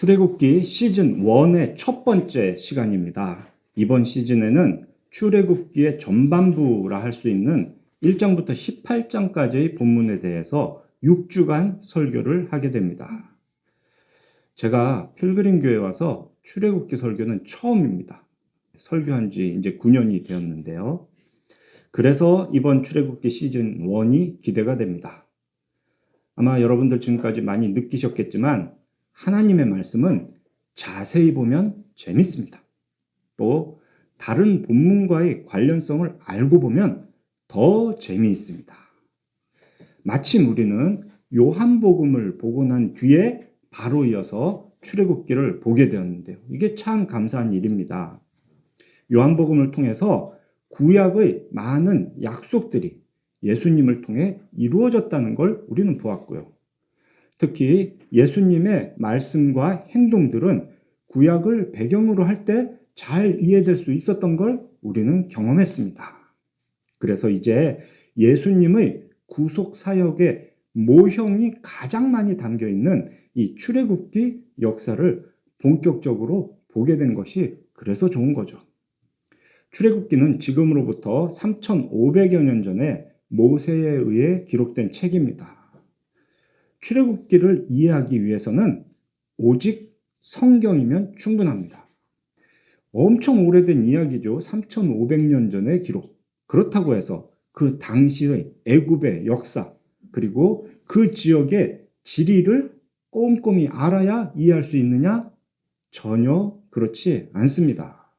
출애굽기 시즌 1의 첫 번째 시간입니다. 이번 시즌에는 출애굽기의 전반부라 할 수 있는 1장부터 18장까지의 본문에 대해서 6주간 설교를 하게 됩니다. 제가 필그림 교회 와서 출애굽기 설교는 처음입니다. 설교한 지 이제 9년이 되었는데요. 그래서 이번 출애굽기 시즌 1이 기대가 됩니다. 아마 여러분들 지금까지 많이 느끼셨겠지만 하나님의 말씀은 자세히 보면 재밌습니다. 또 다른 본문과의 관련성을 알고 보면 더 재미있습니다. 마침 우리는 요한복음을 보고 난 뒤에 바로 이어서 출애굽기를 보게 되었는데요. 이게 참 감사한 일입니다. 요한복음을 통해서 구약의 많은 약속들이 예수님을 통해 이루어졌다는 걸 우리는 보았고요. 특히 예수님의 말씀과 행동들은 구약을 배경으로 할 때 잘 이해될 수 있었던 걸 우리는 경험했습니다. 그래서 이제 예수님의 구속 사역의 모형이 가장 많이 담겨 있는 이 출애굽기 역사를 본격적으로 보게 된 것이 그래서 좋은 거죠. 출애굽기는 지금으로부터 3,500여 년 전에 모세에 의해 기록된 책입니다. 출애굽기를 이해하기 위해서는 오직 성경이면 충분합니다. 엄청 오래된 이야기죠. 3,500년 전의 기록. 그렇다고 해서 그 당시의 애굽의 역사 그리고 그 지역의 지리를 꼼꼼히 알아야 이해할 수 있느냐? 전혀 그렇지 않습니다.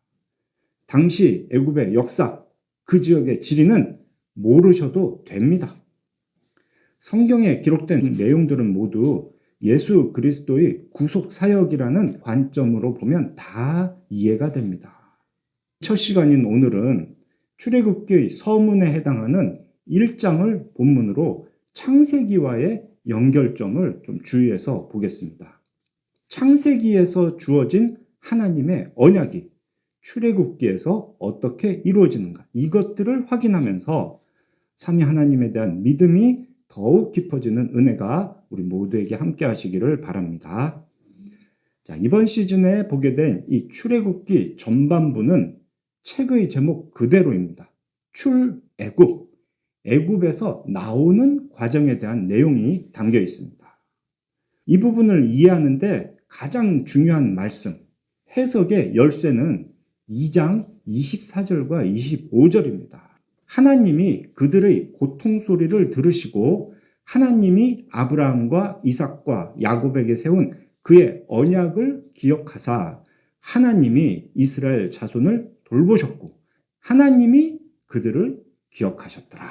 당시 애굽의 역사, 그 지역의 지리는 모르셔도 됩니다. 성경에 기록된 내용들은 모두 예수 그리스도의 구속 사역이라는 관점으로 보면 다 이해가 됩니다. 첫 시간인 오늘은 출애굽기의 서문에 해당하는 1장을 본문으로 창세기와의 연결점을 좀 주의해서 보겠습니다. 창세기에서 주어진 하나님의 언약이 출애굽기에서 어떻게 이루어지는가, 이것들을 확인하면서 삼위 하나님에 대한 믿음이 더욱 깊어지는 은혜가 우리 모두에게 함께 하시기를 바랍니다. 자, 이번 시즌에 보게 된 이 출애굽기 전반부는 책의 제목 그대로입니다. 출애굽, 애굽에서 나오는 과정에 대한 내용이 담겨 있습니다. 이 부분을 이해하는데 가장 중요한 말씀, 해석의 열쇠는 2장 24절과 25절입니다. 하나님이 그들의 고통 소리를 들으시고 하나님이 아브라함과 이삭과 야곱에게 세운 그의 언약을 기억하사 하나님이 이스라엘 자손을 돌보셨고 하나님이 그들을 기억하셨더라.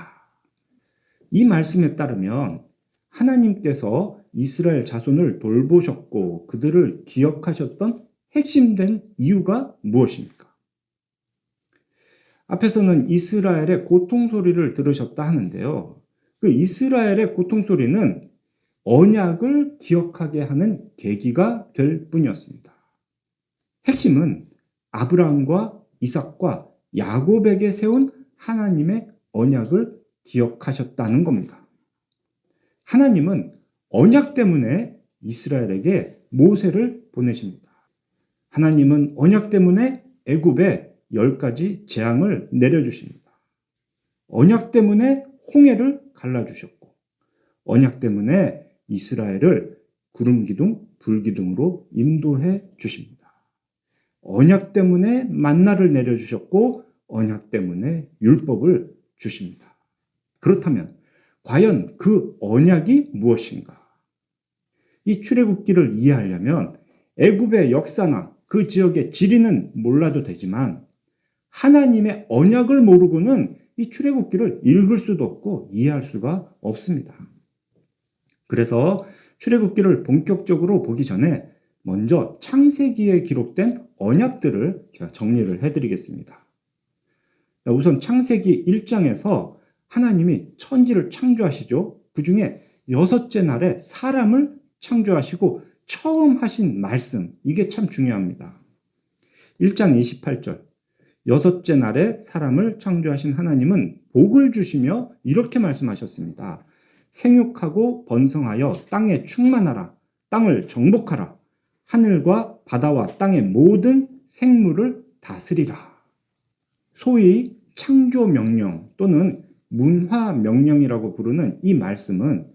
이 말씀에 따르면 하나님께서 이스라엘 자손을 돌보셨고 그들을 기억하셨던 핵심된 이유가 무엇입니까? 앞에서는 이스라엘의 고통 소리를 들으셨다 하는데요. 그 이스라엘의 고통 소리는 언약을 기억하게 하는 계기가 될 뿐이었습니다. 핵심은 아브라함과 이삭과 야곱에게 세운 하나님의 언약을 기억하셨다는 겁니다. 하나님은 언약 때문에 이스라엘에게 모세를 보내십니다. 하나님은 언약 때문에 애굽에 10가지 재앙을 내려주십니다. 언약 때문에 홍해를 갈라주셨고 언약 때문에 이스라엘을 구름기둥, 불기둥으로 인도해 주십니다. 언약 때문에 만나를 내려주셨고 언약 때문에 율법을 주십니다. 그렇다면 과연 그 언약이 무엇인가? 이 출애굽기를 이해하려면 애굽의 역사나 그 지역의 지리는 몰라도 되지만 하나님의 언약을 모르고는 이 출애굽기를 읽을 수도 없고 이해할 수가 없습니다. 그래서 출애굽기를 본격적으로 보기 전에 먼저 창세기에 기록된 언약들을 제가 정리를 해드리겠습니다. 우선 창세기 1장에서 하나님이 천지를 창조하시죠. 그 중에 6째 날에 사람을 창조하시고 처음 하신 말씀, 이게 참 중요합니다. 1장 28절, 6째 날에 사람을 창조하신 하나님은 복을 주시며 이렇게 말씀하셨습니다. 생육하고 번성하여 땅에 충만하라, 땅을 정복하라, 하늘과 바다와 땅의 모든 생물을 다스리라. 소위 창조 명령 또는 문화 명령이라고 부르는 이 말씀은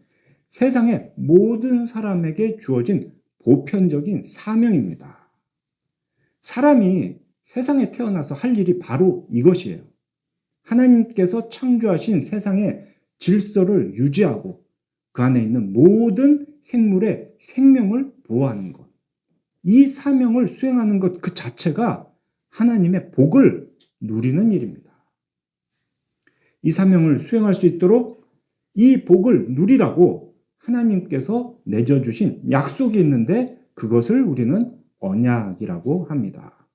세상의 모든 사람에게 주어진 보편적인 사명입니다. 사람이 세상에 태어나서 할 일이 바로 이것이에요. 하나님께서 창조하신 세상의 질서를 유지하고 그 안에 있는 모든 생물의 생명을 보호하는 것. 이 사명을 수행하는 것 그 자체가 하나님의 복을 누리는 일입니다. 이 사명을 수행할 수 있도록 이 복을 누리라고 하나님께서 내려주신 약속이 있는데 그것을 우리는 언약이라고 합니다.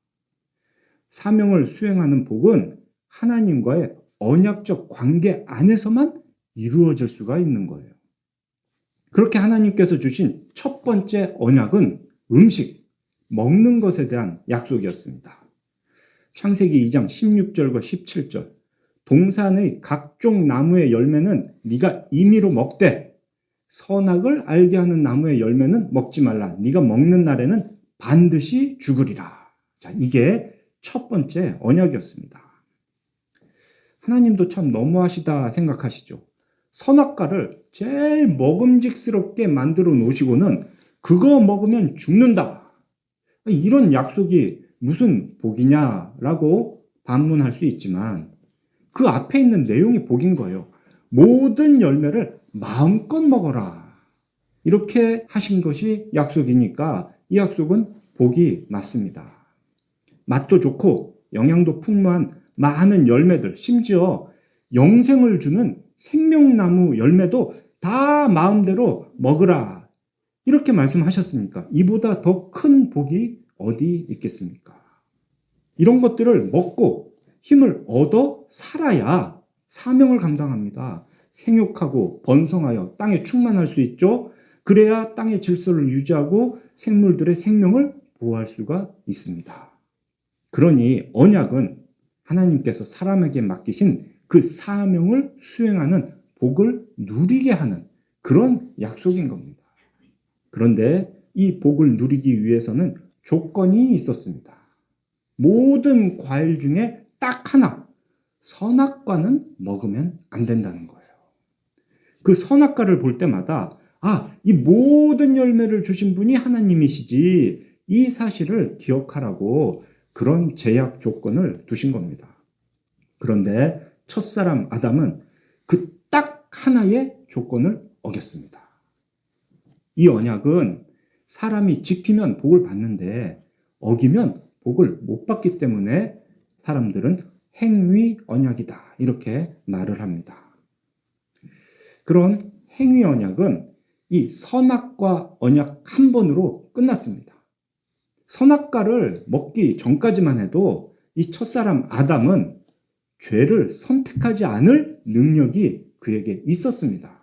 사명을 수행하는 복은 하나님과의 언약적 관계 안에서만 이루어질 수가 있는 거예요. 그렇게 하나님께서 주신 첫 번째 언약은 음식, 먹는 것에 대한 약속이었습니다. 창세기 2장 16절과 17절. 동산의 각종 나무의 열매는 네가 임의로 먹되 선악을 알게 하는 나무의 열매는 먹지 말라. 네가 먹는 날에는 반드시 죽으리라. 자, 이게 첫 번째 언약이었습니다. 하나님도 참 너무하시다 생각하시죠. 선악과를 제일 먹음직스럽게 만들어 놓으시고는 그거 먹으면 죽는다. 이런 약속이 무슨 복이냐라고 반문할 수 있지만 그 앞에 있는 내용이 복인 거예요. 모든 열매를 마음껏 먹어라. 이렇게 하신 것이 약속이니까 이 약속은 복이 맞습니다. 맛도 좋고 영양도 풍부한 많은 열매들, 심지어 영생을 주는 생명나무 열매도 다 마음대로 먹으라. 이렇게 말씀하셨으니까 이보다 더 큰 복이 어디 있겠습니까? 이런 것들을 먹고 힘을 얻어 살아야 사명을 감당합니다. 생육하고 번성하여 땅에 충만할 수 있죠. 그래야 땅의 질서를 유지하고 생물들의 생명을 보호할 수가 있습니다. 그러니 언약은 하나님께서 사람에게 맡기신 그 사명을 수행하는 복을 누리게 하는 그런 약속인 겁니다. 그런데 이 복을 누리기 위해서는 조건이 있었습니다. 모든 과일 중에 딱 하나, 선악과는 먹으면 안 된다는 거예요. 그 선악과를 볼 때마다 이 모든 열매를 주신 분이 하나님이시지 이 사실을 기억하라고 그런 제약 조건을 두신 겁니다. 그런데 첫사람 아담은 그 딱 하나의 조건을 어겼습니다. 이 언약은 사람이 지키면 복을 받는데 어기면 복을 못 받기 때문에 사람들은 행위 언약이다 이렇게 말을 합니다. 그런 행위 언약은 이 선악과 언약 한 번으로 끝났습니다. 선악과를 먹기 전까지만 해도 이 첫사람 아담은 죄를 선택하지 않을 능력이 그에게 있었습니다.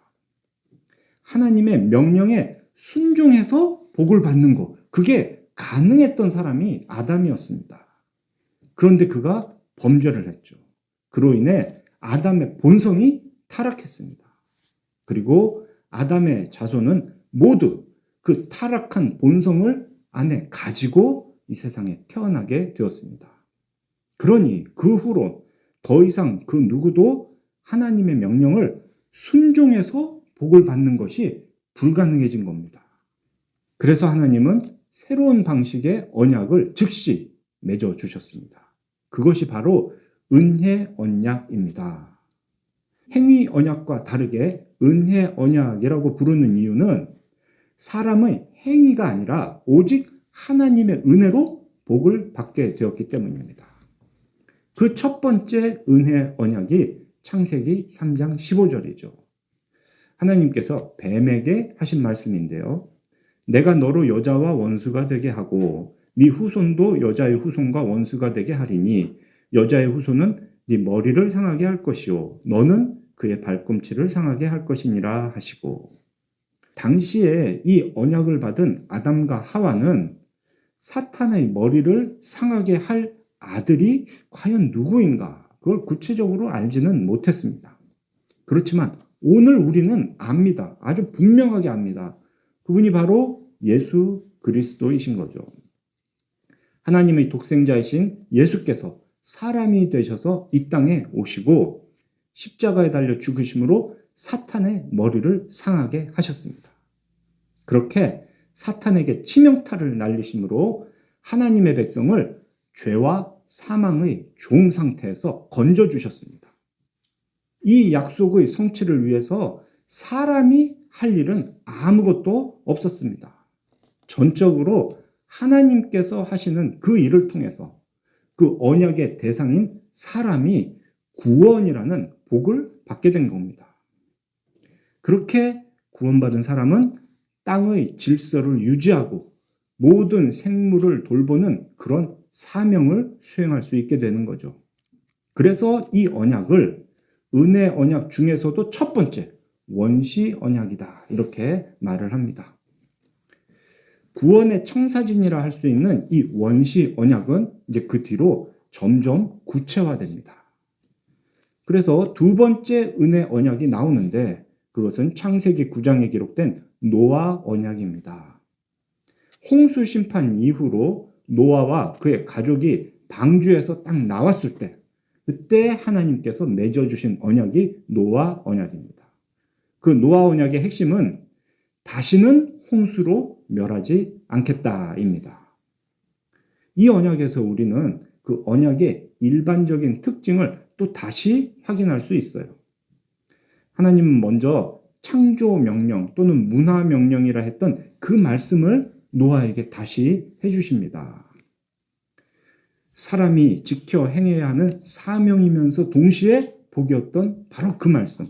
하나님의 명령에 순종해서 복을 받는 것, 그게 가능했던 사람이 아담이었습니다. 그런데 그가 범죄를 했죠. 그로 인해 아담의 본성이 타락했습니다. 그리고 아담의 자손은 모두 그 타락한 본성을 안에 가지고 이 세상에 태어나게 되었습니다. 그러니 그 후로 더 이상 그 누구도 하나님의 명령을 순종해서 복을 받는 것이 불가능해진 겁니다. 그래서 하나님은 새로운 방식의 언약을 즉시 맺어주셨습니다. 그것이 바로 은혜 언약입니다. 행위 언약과 다르게 은혜 언약이라고 부르는 이유는 사람의 행위가 아니라 오직 하나님의 은혜로 복을 받게 되었기 때문입니다. 그 첫 번째 은혜 언약이 창세기 3장 15절이죠. 하나님께서 뱀에게 하신 말씀인데요. 내가 너로 여자와 원수가 되게 하고 네 후손도 여자의 후손과 원수가 되게 하리니 여자의 후손은 네 머리를 상하게 할 것이요 너는 그의 발꿈치를 상하게 할 것이니라 하시고, 당시에 이 언약을 받은 아담과 하와는 사탄의 머리를 상하게 할 아들이 과연 누구인가 그걸 구체적으로 알지는 못했습니다. 그렇지만 오늘 우리는 압니다. 아주 분명하게 압니다. 그분이 바로 예수 그리스도이신 거죠. 하나님의 독생자이신 예수께서 사람이 되셔서 이 땅에 오시고 십자가에 달려 죽으심으로 사탄의 머리를 상하게 하셨습니다. 그렇게 사탄에게 치명타를 날리심으로 하나님의 백성을 죄와 사망의 종 상태에서 건져주셨습니다. 이 약속의 성취를 위해서 사람이 할 일은 아무것도 없었습니다. 전적으로 하나님께서 하시는 그 일을 통해서 그 언약의 대상인 사람이 구원이라는 복을 받게 된 겁니다. 그렇게 구원받은 사람은 땅의 질서를 유지하고 모든 생물을 돌보는 그런 사명을 수행할 수 있게 되는 거죠. 그래서 이 언약을 은혜 언약 중에서도 첫 번째 원시 언약이다 이렇게 말을 합니다. 구원의 청사진이라 할 수 있는 이 원시 언약은 이제 그 뒤로 점점 구체화됩니다. 그래서 두 번째 은혜 언약이 나오는데 그것은 창세기 9장에 기록된 노아 언약입니다. 홍수 심판 이후로 노아와 그의 가족이 방주에서 딱 나왔을 때 그때 하나님께서 맺어주신 언약이 노아 언약입니다. 그 노아 언약의 핵심은 다시는 홍수로 멸하지 않겠다입니다. 이 언약에서 우리는 그 언약의 일반적인 특징을 또 다시 확인할 수 있어요. 하나님은 먼저 창조 명령 또는 문화 명령이라 했던 그 말씀을 노아에게 다시 해주십니다. 사람이 지켜 행해야 하는 사명이면서 동시에 복이었던 바로 그 말씀.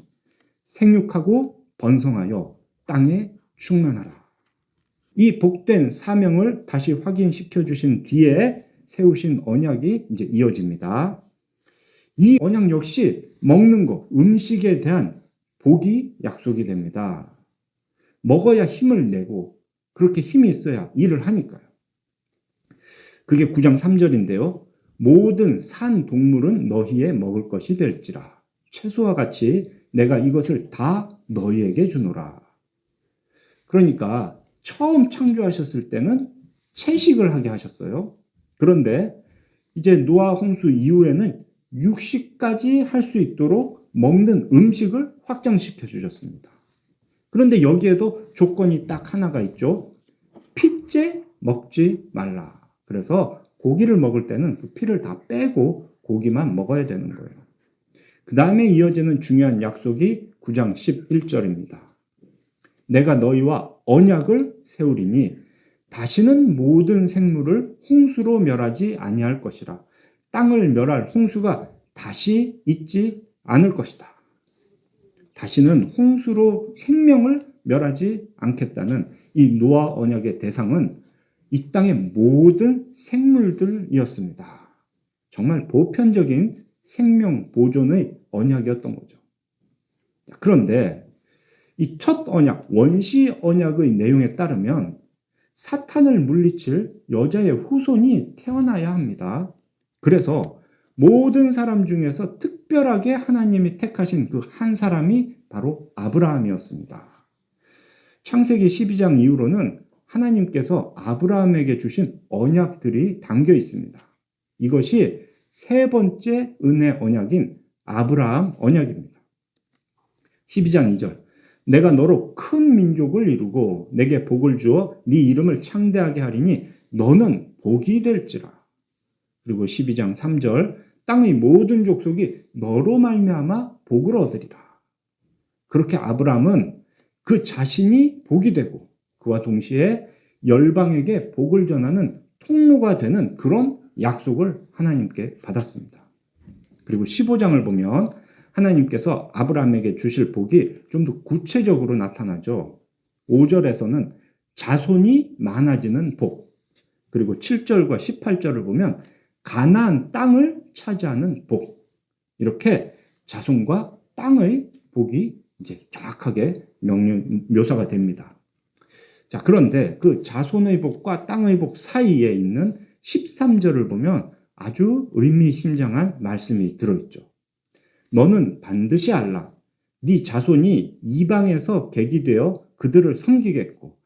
생육하고 번성하여 땅에 충만하라. 이 복된 사명을 다시 확인시켜 주신 뒤에 세우신 언약이 이제 이어집니다. 이 언약 역시 먹는 것, 음식에 대한 복이 약속이 됩니다. 먹어야 힘을 내고 그렇게 힘이 있어야 일을 하니까요. 그게 9장 3절인데요. 모든 산 동물은 너희의 먹을 것이 될지라. 채소와 같이 내가 이것을 다 너희에게 주노라. 그러니까 처음 창조하셨을 때는 채식을 하게 하셨어요. 그런데 이제 노아 홍수 이후에는 육식까지 할 수 있도록 먹는 음식을 확장시켜 주셨습니다. 그런데 여기에도 조건이 딱 하나가 있죠. 핏째 먹지 말라. 그래서 고기를 먹을 때는 그 피를 다 빼고 고기만 먹어야 되는 거예요. 그 다음에 이어지는 중요한 약속이 9장 11절입니다. 내가 너희와 언약을 세우리니 다시는 모든 생물을 홍수로 멸하지 아니할 것이라. 땅을 멸할 홍수가 다시 있지 않을 것이다. 다시는 홍수로 생명을 멸하지 않겠다는 이 노아 언약의 대상은 이 땅의 모든 생물들이었습니다. 정말 보편적인 생명 보존의 언약이었던 거죠. 그런데 이 첫 언약, 원시 언약의 내용에 따르면 사탄을 물리칠 여자의 후손이 태어나야 합니다. 그래서 모든 사람 중에서 특별하게 하나님이 택하신 그 한 사람이 바로 아브라함이었습니다. 창세기 12장 이후로는 하나님께서 아브라함에게 주신 언약들이 담겨 있습니다. 이것이 세 번째 은혜 언약인 아브라함 언약입니다. 12장 2절 내가 너로 큰 민족을 이루고 내게 복을 주어 네 이름을 창대하게 하리니 너는 복이 될지라. 그리고 12장 3절 땅의 모든 족속이 너로 말미암아 복을 얻으리라. 그렇게 아브라함은 그 자신이 복이 되고 그와 동시에 열방에게 복을 전하는 통로가 되는 그런 약속을 하나님께 받았습니다. 그리고 15장을 보면 하나님께서 아브라함에게 주실 복이 좀 더 구체적으로 나타나죠. 5절에서는 자손이 많아지는 복, 그리고 7절과 18절을 보면 가나안 땅을 차지하는 복, 이렇게 자손과 땅의 복이 이제 정확하게 묘사가 됩니다. 자, 그런데 그 자손의 복과 땅의 복 사이에 있는 13절을 보면 아주 의미심장한 말씀이 들어있죠. 너는 반드시 알라. 네 자손이 이방에서 객이 되어 그들을 섬기겠고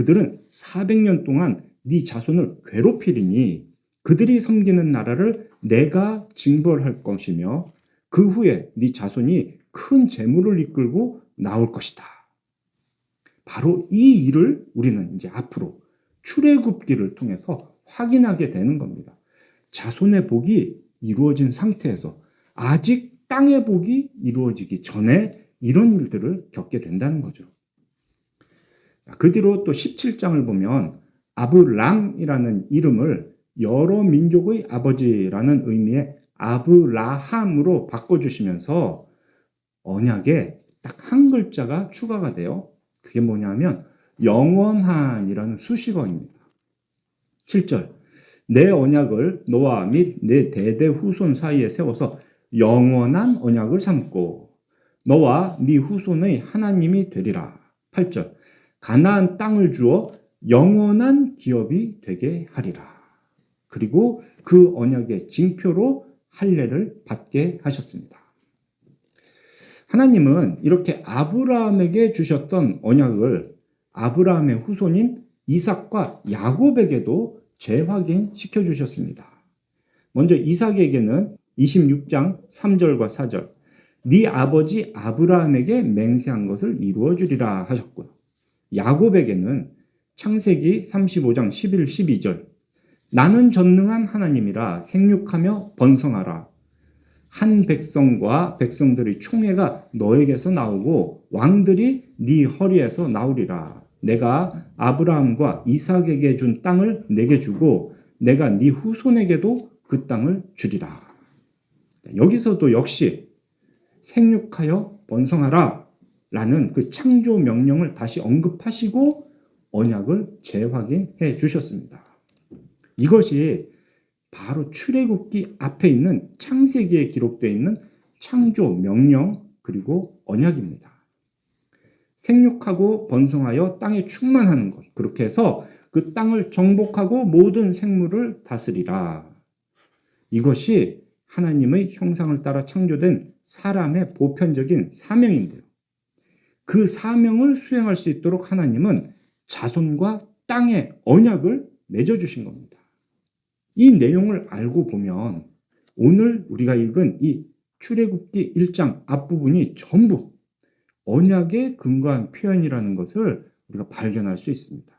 그들은 400년 동안 네 자손을 괴롭히리니 그들이 섬기는 나라를 내가 징벌할 것이며 그 후에 네 자손이 큰 재물을 이끌고 나올 것이다. 바로 이 일을 우리는 이제 앞으로 출애굽기를 통해서 확인하게 되는 겁니다. 자손의 복이 이루어진 상태에서 아직 땅의 복이 이루어지기 전에 이런 일들을 겪게 된다는 거죠. 그 뒤로 또 17장을 보면 아브람이라는 이름을 여러 민족의 아버지라는 의미의 아브라함으로 바꿔주시면서 언약에 딱 한 글자가 추가가 돼요. 그게 뭐냐면 영원한이라는 수식어입니다. 7절 내 언약을 너와 및 내 대대 후손 사이에 세워서 영원한 언약을 삼고 너와 네 후손의 하나님이 되리라. 8절 가나안 땅을 주어 영원한 기업이 되게 하리라. 그리고 그 언약의 징표로 할례를 받게 하셨습니다. 하나님은 이렇게 아브라함에게 주셨던 언약을 아브라함의 후손인 이삭과 야곱에게도 재확인시켜 주셨습니다. 먼저 이삭에게는 26장 3절과 4절 네 아버지 아브라함에게 맹세한 것을 이루어 주리라 하셨고요. 야곱에게는 창세기 35장 11, 12절 나는 전능한 하나님이라 생육하며 번성하라. 한 백성과 백성들의 총회가 너에게서 나오고 왕들이 네 허리에서 나오리라. 내가 아브라함과 이삭에게 준 땅을 내게 주고 내가 네 후손에게도 그 땅을 주리라. 여기서도 역시 생육하여 번성하라 라는 그 창조 명령을 다시 언급하시고 언약을 재확인해 주셨습니다. 이것이 바로 출애굽기 앞에 있는 창세기에 기록되어 있는 창조 명령 그리고 언약입니다. 생육하고 번성하여 땅에 충만하는 것. 그렇게 해서 그 땅을 정복하고 모든 생물을 다스리라. 이것이 하나님의 형상을 따라 창조된 사람의 보편적인 사명인데요. 그 사명을 수행할 수 있도록 하나님은 자손과 땅의 언약을 맺어주신 겁니다. 이 내용을 알고 보면 오늘 우리가 읽은 이 출애굽기 1장 앞부분이 전부 언약에 근거한 표현이라는 것을 우리가 발견할 수 있습니다.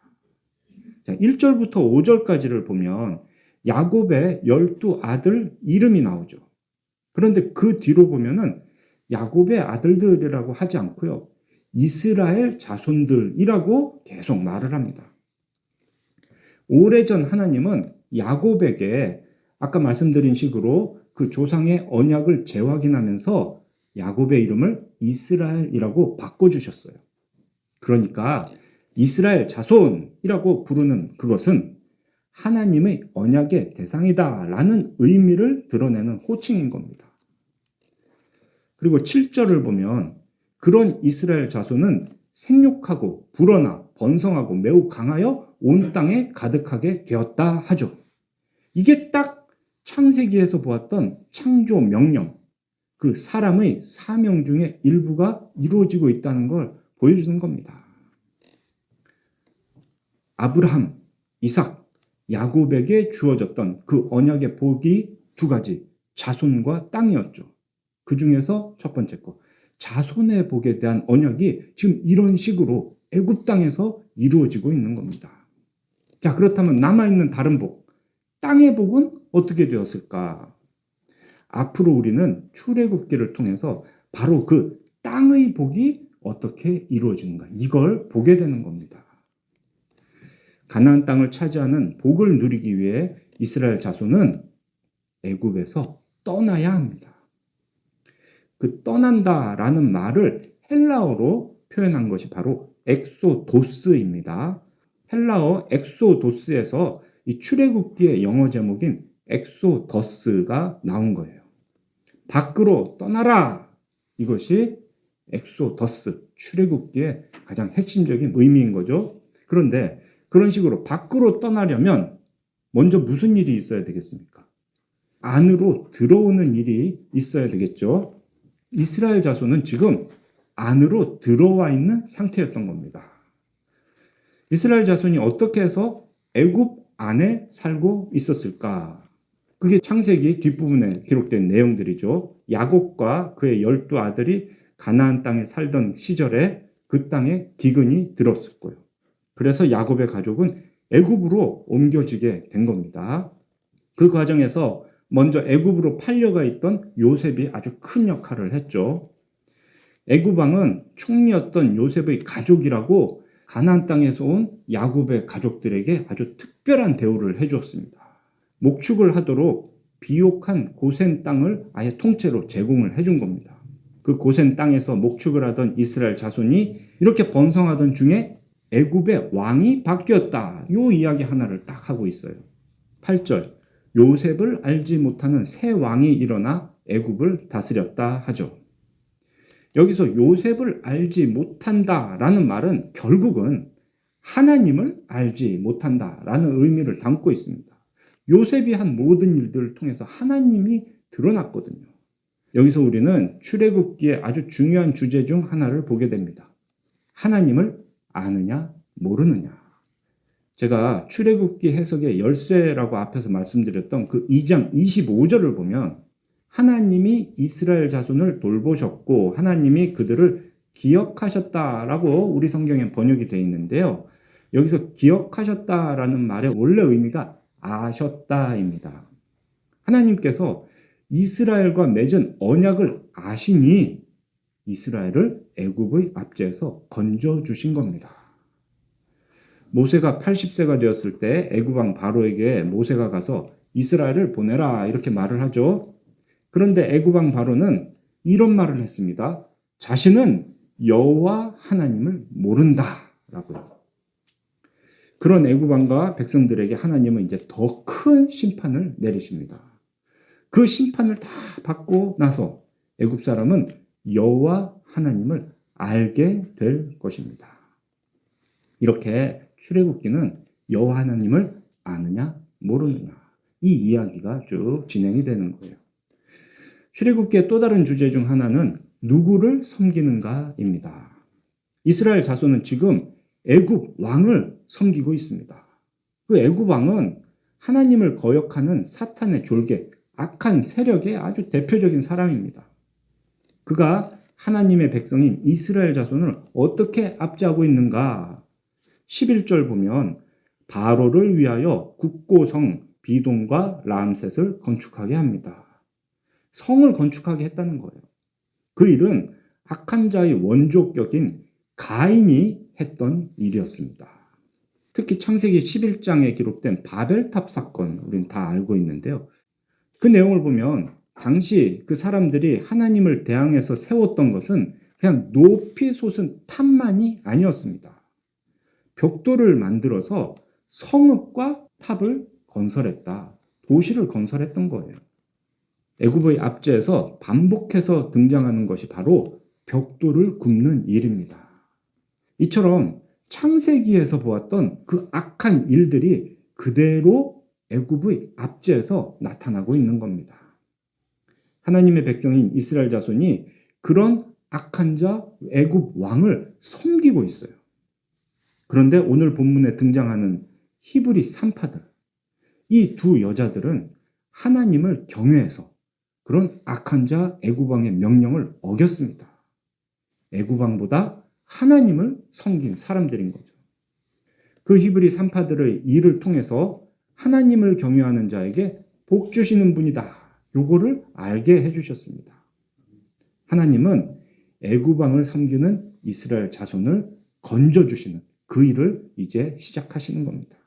자, 1절부터 5절까지를 보면 야곱의 12아들 이름이 나오죠. 그런데 그 뒤로 보면은 야곱의 아들들이라고 하지 않고요. 이스라엘 자손들이라고 계속 말을 합니다. 오래전 하나님은 야곱에게 아까 말씀드린 식으로 그 조상의 언약을 재확인하면서 야곱의 이름을 이스라엘이라고 바꿔주셨어요. 그러니까 이스라엘 자손이라고 부르는 그것은 하나님의 언약의 대상이다라는 의미를 드러내는 호칭인 겁니다. 그리고 7절을 보면 그런 이스라엘 자손은 생육하고 불어나 번성하고 매우 강하여 온 땅에 가득하게 되었다 하죠. 이게 딱 창세기에서 보았던 창조 명령, 그 사람의 사명 중에 일부가 이루어지고 있다는 걸 보여주는 겁니다. 아브라함, 이삭, 야곱에게 주어졌던 그 언약의 복이 두 가지, 자손과 땅이었죠. 그 중에서 첫 번째 거, 자손의 복에 대한 언약이 지금 이런 식으로 애굽 땅에서 이루어지고 있는 겁니다. 자, 그렇다면 남아있는 다른 복, 땅의 복은 어떻게 되었을까? 앞으로 우리는 출애굽기를 통해서 바로 그 땅의 복이 어떻게 이루어지는가, 이걸 보게 되는 겁니다. 가나안 땅을 차지하는 복을 누리기 위해 이스라엘 자손은 애굽에서 떠나야 합니다. 그 떠난다라는 말을 헬라어로 표현한 것이 바로 엑소도스입니다. 헬라어 엑소도스에서 이 출애굽기의 영어 제목인 엑소더스가 나온 거예요. 밖으로 떠나라! 이것이 엑소더스, 출애굽기의 가장 핵심적인 의미인 거죠. 그런데 그런 식으로 밖으로 떠나려면 먼저 무슨 일이 있어야 되겠습니까? 안으로 들어오는 일이 있어야 되겠죠. 이스라엘 자손은 지금 안으로 들어와 있는 상태였던 겁니다. 이스라엘 자손이 어떻게 해서 애굽 안에 살고 있었을까? 그게 창세기 뒷부분에 기록된 내용들이죠. 야곱과 그의 12아들이 가나안 땅에 살던 시절에 그 땅에 기근이 들었을 거예요. 그래서 야곱의 가족은 애굽으로 옮겨지게 된 겁니다. 그 과정에서 먼저 애굽으로 팔려가 있던 요셉이 아주 큰 역할을 했죠. 애굽 왕은 총리였던 요셉의 가족이라고 가나안 땅에서 온 야곱의 가족들에게 아주 특별한 대우를 해주었습니다. 목축을 하도록 비옥한 고센 땅을 아예 통째로 제공을 해준 겁니다. 그 고센 땅에서 목축을 하던 이스라엘 자손이 이렇게 번성하던 중에 애굽의 왕이 바뀌었다. 요 이야기 하나를 딱 하고 있어요. 8절, 요셉을 알지 못하는 새 왕이 일어나 애굽을 다스렸다 하죠. 여기서 요셉을 알지 못한다라는 말은 결국은 하나님을 알지 못한다라는 의미를 담고 있습니다. 요셉이 한 모든 일들을 통해서 하나님이 드러났거든요. 여기서 우리는 출애굽기의 아주 중요한 주제 중 하나를 보게 됩니다. 하나님을 아느냐 모르느냐. 제가 출애굽기 해석의 열쇠라고 앞에서 말씀드렸던 그 2장 25절을 보면 하나님이 이스라엘 자손을 돌보셨고 하나님이 그들을 기억하셨다라고 우리 성경에 번역이 되어 있는데요. 여기서 기억하셨다라는 말의 원래 의미가 아셨다입니다. 하나님께서 이스라엘과 맺은 언약을 아시니 이스라엘을 애굽의 압제에서 건져주신 겁니다. 모세가 80세가 되었을 때 애굽 왕 바로에게 모세가 가서 이스라엘을 보내라 이렇게 말을 하죠. 그런데 애굽 왕 바로는 이런 말을 했습니다. 자신은 여호와 하나님을 모른다라고요. 그런 애굽 왕과 백성들에게 하나님은 이제 더 큰 심판을 내리십니다. 그 심판을 다 받고 나서 애굽 사람은 여호와 하나님을 알게 될 것입니다. 이렇게 출애굽기는 여호와 하나님을 아느냐 모르느냐 이 이야기가 쭉 진행이 되는 거예요. 출애굽기의 또 다른 주제 중 하나는 누구를 섬기는가입니다. 이스라엘 자손은 지금 애굽 왕을 섬기고 있습니다. 그 애굽 왕은 하나님을 거역하는 사탄의 졸개, 악한 세력의 아주 대표적인 사람입니다. 그가 하나님의 백성인 이스라엘 자손을 어떻게 압제하고 있는가? 11절 보면 바로를 위하여 국고성 비돔과 람셋을 건축하게 합니다. 성을 건축하게 했다는 거예요. 그 일은 악한 자의 원조격인 가인이 했던 일이었습니다. 특히 창세기 11장에 기록된 바벨탑 사건 우리는 다 알고 있는데요. 그 내용을 보면 당시 그 사람들이 하나님을 대항해서 세웠던 것은 그냥 높이 솟은 탑만이 아니었습니다. 벽돌을 만들어서 성읍과 탑을 건설했다. 도시를 건설했던 거예요. 애굽의 압제에서 반복해서 등장하는 것이 바로 벽돌을 굽는 일입니다. 이처럼 창세기에서 보았던 그 악한 일들이 그대로 애굽의 압제에서 나타나고 있는 겁니다. 하나님의 백성인 이스라엘 자손이 그런 악한 자 애굽 왕을 섬기고 있어요. 그런데 오늘 본문에 등장하는 히브리 산파들, 이 두 여자들은 하나님을 경외해서 그런 악한 자 애굽 왕의 명령을 어겼습니다. 애굽 왕보다 하나님을 섬긴 사람들인 거죠. 그 히브리 산파들의 일을 통해서 하나님을 경외하는 자에게 복 주시는 분이다. 요거를 알게 해주셨습니다. 하나님은 애굽 왕을 섬기는 이스라엘 자손을 건져주시는 그 일을 이제 시작하시는 겁니다.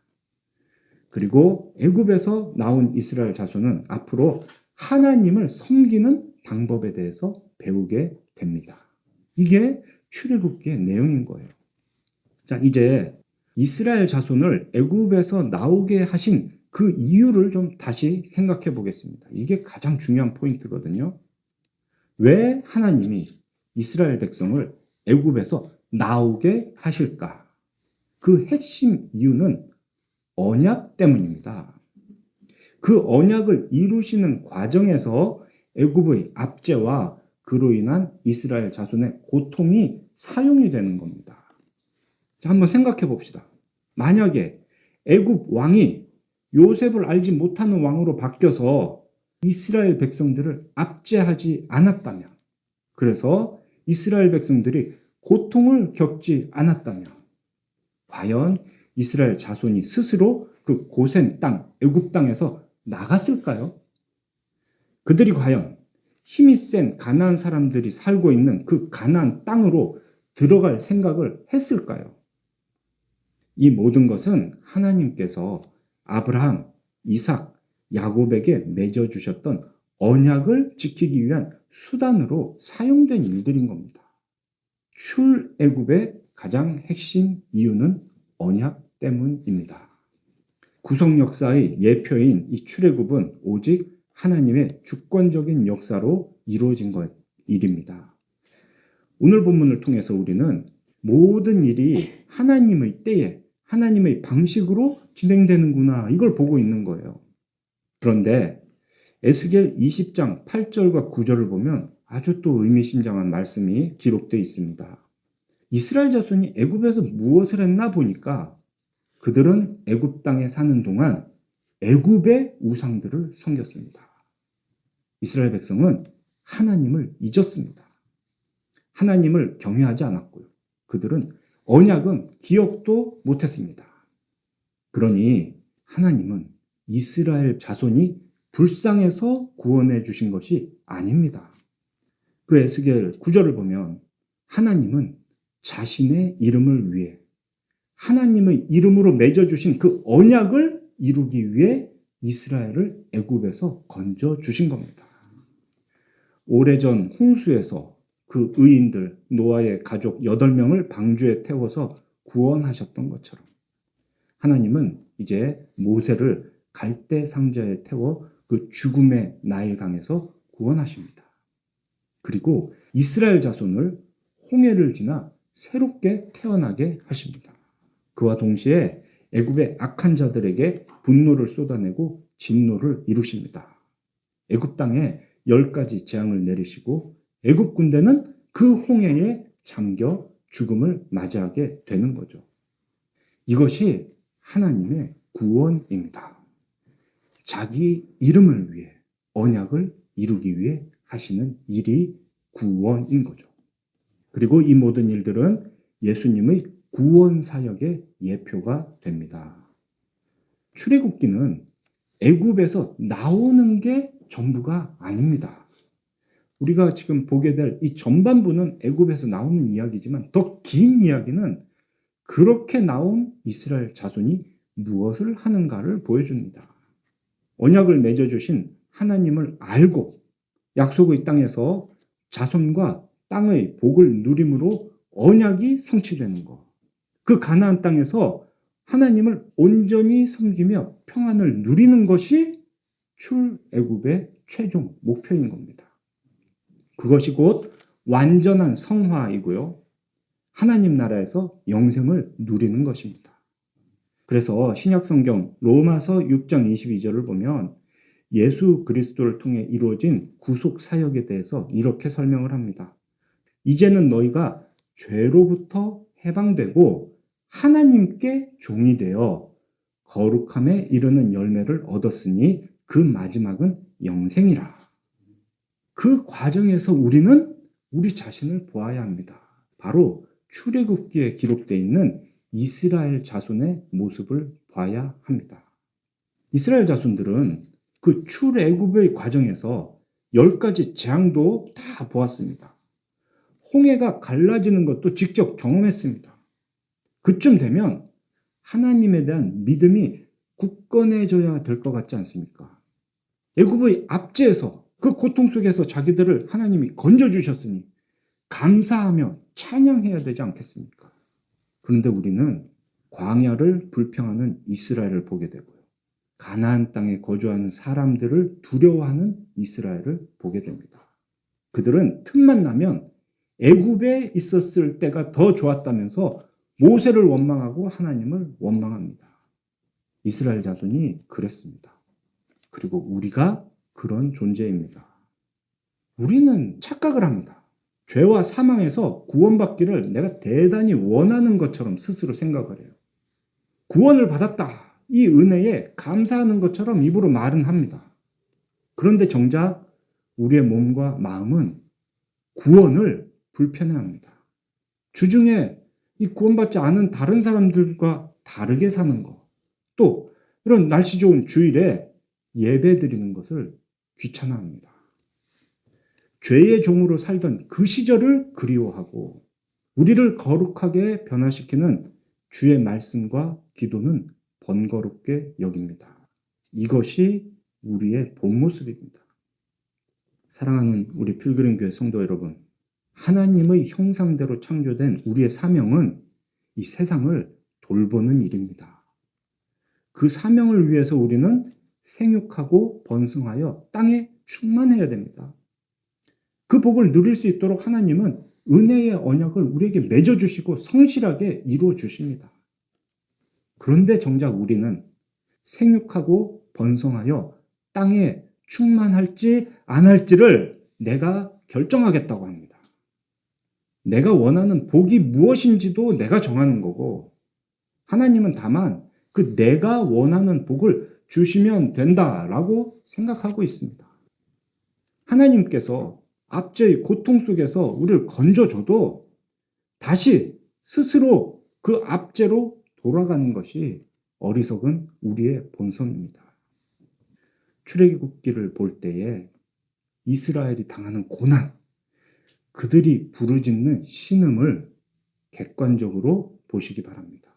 그리고 애굽에서 나온 이스라엘 자손은 앞으로 하나님을 섬기는 방법에 대해서 배우게 됩니다. 이게 출애굽기의 내용인 거예요. 자, 이제 이스라엘 자손을 애굽에서 나오게 하신 그 이유를 좀 다시 생각해 보겠습니다. 이게 가장 중요한 포인트거든요. 왜 하나님이 이스라엘 백성을 애굽에서 나오게 하실까? 그 핵심 이유는 언약 때문입니다. 그 언약을 이루시는 과정에서 애굽의 압제와 그로 인한 이스라엘 자손의 고통이 사용이 되는 겁니다. 자, 한번 생각해 봅시다. 만약에 애굽 왕이 요셉을 알지 못하는 왕으로 바뀌어서 이스라엘 백성들을 압제하지 않았다면, 그래서 이스라엘 백성들이 고통을 겪지 않았다면, 과연 이스라엘 자손이 스스로 그 고센 땅, 애굽 땅에서 나갔을까요? 그들이 과연 힘이 센 가나안 사람들이 살고 있는 그 가나안 땅으로 들어갈 생각을 했을까요? 이 모든 것은 하나님께서 아브라함, 이삭, 야곱에게 맺어주셨던 언약을 지키기 위한 수단으로 사용된 일들인 겁니다. 출애굽의 가장 핵심 이유는 언약 때문입니다. 구속 역사의 예표인 이 출애굽은 오직 하나님의 주권적인 역사로 이루어진 일입니다. 오늘 본문을 통해서 우리는 모든 일이 하나님의 때에, 하나님의 방식으로 진행되는구나, 이걸 보고 있는 거예요. 그런데 에스겔 20장 8절과 9절을 보면 아주 또 의미심장한 말씀이 기록되어 있습니다. 이스라엘 자손이 애굽에서 무엇을 했나 보니까 그들은 애굽 땅에 사는 동안 애굽의 우상들을 섬겼습니다. 이스라엘 백성은 하나님을 잊었습니다. 하나님을 경외하지 않았고요. 그들은 언약은 기억도 못했습니다. 그러니 하나님은 이스라엘 자손이 불쌍해서 구원해 주신 것이 아닙니다. 그 에스겔 9절을 보면 하나님은 자신의 이름을 위해, 하나님의 이름으로 맺어주신 그 언약을 이루기 위해 이스라엘을 애굽에서 건져 주신 겁니다. 오래전 홍수에서 그 의인들, 노아의 가족 8명을 방주에 태워서 구원하셨던 것처럼 하나님은 이제 모세를 갈대 상자에 태워 그 죽음의 나일강에서 구원하십니다. 그리고 이스라엘 자손을 홍해를 지나 새롭게 태어나게 하십니다. 그와 동시에 애굽의 악한 자들에게 분노를 쏟아내고 진노를 이루십니다. 애굽 땅에 10가지 재앙을 내리시고 애굽 군대는 그 홍해에 잠겨 죽음을 맞이하게 되는 거죠. 이것이 하나님의 구원입니다. 자기 이름을 위해, 언약을 이루기 위해 하시는 일이 구원인 거죠. 그리고 이 모든 일들은 예수님의 구원 사역의 예표가 됩니다. 출애굽기는 애굽에서 나오는 게 전부가 아닙니다. 우리가 지금 보게 될 이 전반부는 애굽에서 나오는 이야기지만 더 긴 이야기는 그렇게 나온 이스라엘 자손이 무엇을 하는가를 보여줍니다. 언약을 맺어주신 하나님을 알고 약속의 땅에서 자손과 땅의 복을 누림으로 언약이 성취되는 것. 그 가나안 땅에서 하나님을 온전히 섬기며 평안을 누리는 것이 출애굽의 최종 목표인 겁니다. 그것이 곧 완전한 성화이고요. 하나님 나라에서 영생을 누리는 것입니다. 그래서 신약성경 로마서 6장 22절을 보면 예수 그리스도를 통해 이루어진 구속 사역에 대해서 이렇게 설명을 합니다. 이제는 너희가 죄로부터 해방되고 하나님께 종이 되어 거룩함에 이르는 열매를 얻었으니 그 마지막은 영생이라. 그 과정에서 우리는 우리 자신을 보아야 합니다. 바로 출애굽기에 기록되어 있는 이스라엘 자손의 모습을 봐야 합니다. 이스라엘 자손들은 그 출애굽의 과정에서 10가지 재앙도 다 보았습니다. 홍해가 갈라지는 것도 직접 경험했습니다. 그쯤 되면 하나님에 대한 믿음이 굳건해져야 될 것 같지 않습니까? 애굽의 압제에서 그 고통 속에서 자기들을 하나님이 건져주셨으니 감사하며 찬양해야 되지 않겠습니까? 그런데 우리는 광야를 불평하는 이스라엘을 보게 되고요. 가나안 땅에 거주하는 사람들을 두려워하는 이스라엘을 보게 됩니다. 그들은 틈만 나면 애굽에 있었을 때가 더 좋았다면서 모세를 원망하고 하나님을 원망합니다. 이스라엘 자손이 그랬습니다. 그리고 우리가 그런 존재입니다. 우리는 착각을 합니다. 죄와 사망에서 구원받기를 내가 대단히 원하는 것처럼 스스로 생각을 해요. 구원을 받았다. 이 은혜에 감사하는 것처럼 입으로 말은 합니다. 그런데 정작 우리의 몸과 마음은 구원을 불편해합니다. 주중에 이 구원받지 않은 다른 사람들과 다르게 사는 것, 또 이런 날씨 좋은 주일에 예배 드리는 것을 귀찮아합니다. 죄의 종으로 살던 그 시절을 그리워하고 우리를 거룩하게 변화시키는 주의 말씀과 기도는 번거롭게 여깁니다. 이것이 우리의 본 모습입니다. 사랑하는 우리 필그림교회 성도 여러분, 하나님의 형상대로 창조된 우리의 사명은 이 세상을 돌보는 일입니다. 그 사명을 위해서 우리는 생육하고 번성하여 땅에 충만해야 됩니다. 그 복을 누릴 수 있도록 하나님은 은혜의 언약을 우리에게 맺어주시고 성실하게 이루어 주십니다. 그런데 정작 우리는 생육하고 번성하여 땅에 충만할지 안 할지를 내가 결정하겠다고 합니다. 내가 원하는 복이 무엇인지도 내가 정하는 거고, 하나님은 다만 그 내가 원하는 복을 주시면 된다라고 생각하고 있습니다. 하나님께서 압제의 고통 속에서 우리를 건져줘도 다시 스스로 그 압제로 돌아가는 것이 어리석은 우리의 본성입니다. 출애굽기를 볼 때에 이스라엘이 당하는 고난, 그들이 부르짖는 신음을 객관적으로 보시기 바랍니다.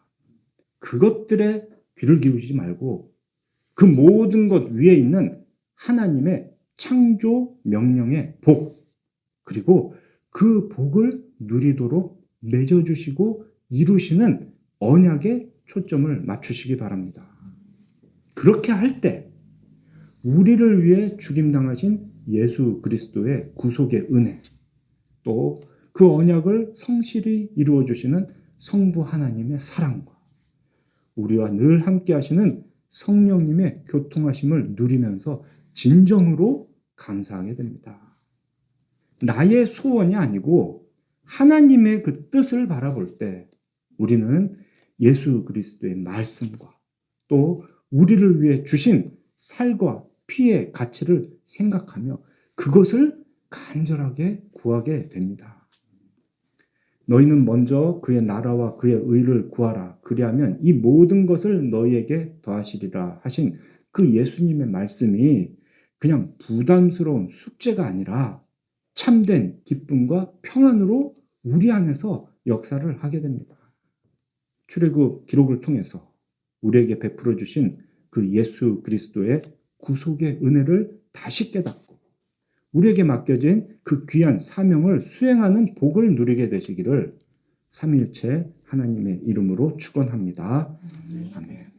그것들에 귀를 기울이지 말고 그 모든 것 위에 있는 하나님의 창조 명령의 복, 그리고 그 복을 누리도록 맺어주시고 이루시는 언약에 초점을 맞추시기 바랍니다. 그렇게 할 때 우리를 위해 죽임당하신 예수 그리스도의 구속의 은혜, 또 그 언약을 성실히 이루어 주시는 성부 하나님의 사랑과 우리와 늘 함께 하시는 성령님의 교통하심을 누리면서 진정으로 감사하게 됩니다. 나의 소원이 아니고 하나님의 그 뜻을 바라볼 때 우리는 예수 그리스도의 말씀과 또 우리를 위해 주신 살과 피의 가치를 생각하며 그것을 간절하게 구하게 됩니다. 너희는 먼저 그의 나라와 그의 의를 구하라. 그리하면 이 모든 것을 너희에게 더하시리라 하신 그 예수님의 말씀이 그냥 부담스러운 숙제가 아니라 참된 기쁨과 평안으로 우리 안에서 역사를 하게 됩니다. 출애굽 기록을 통해서 우리에게 베풀어 주신 그 예수 그리스도의 구속의 은혜를 다시 깨닫고 우리에게 맡겨진 그 귀한 사명을 수행하는 복을 누리게 되시기를 삼위일체 하나님의 이름으로 축원합니다. 아멘.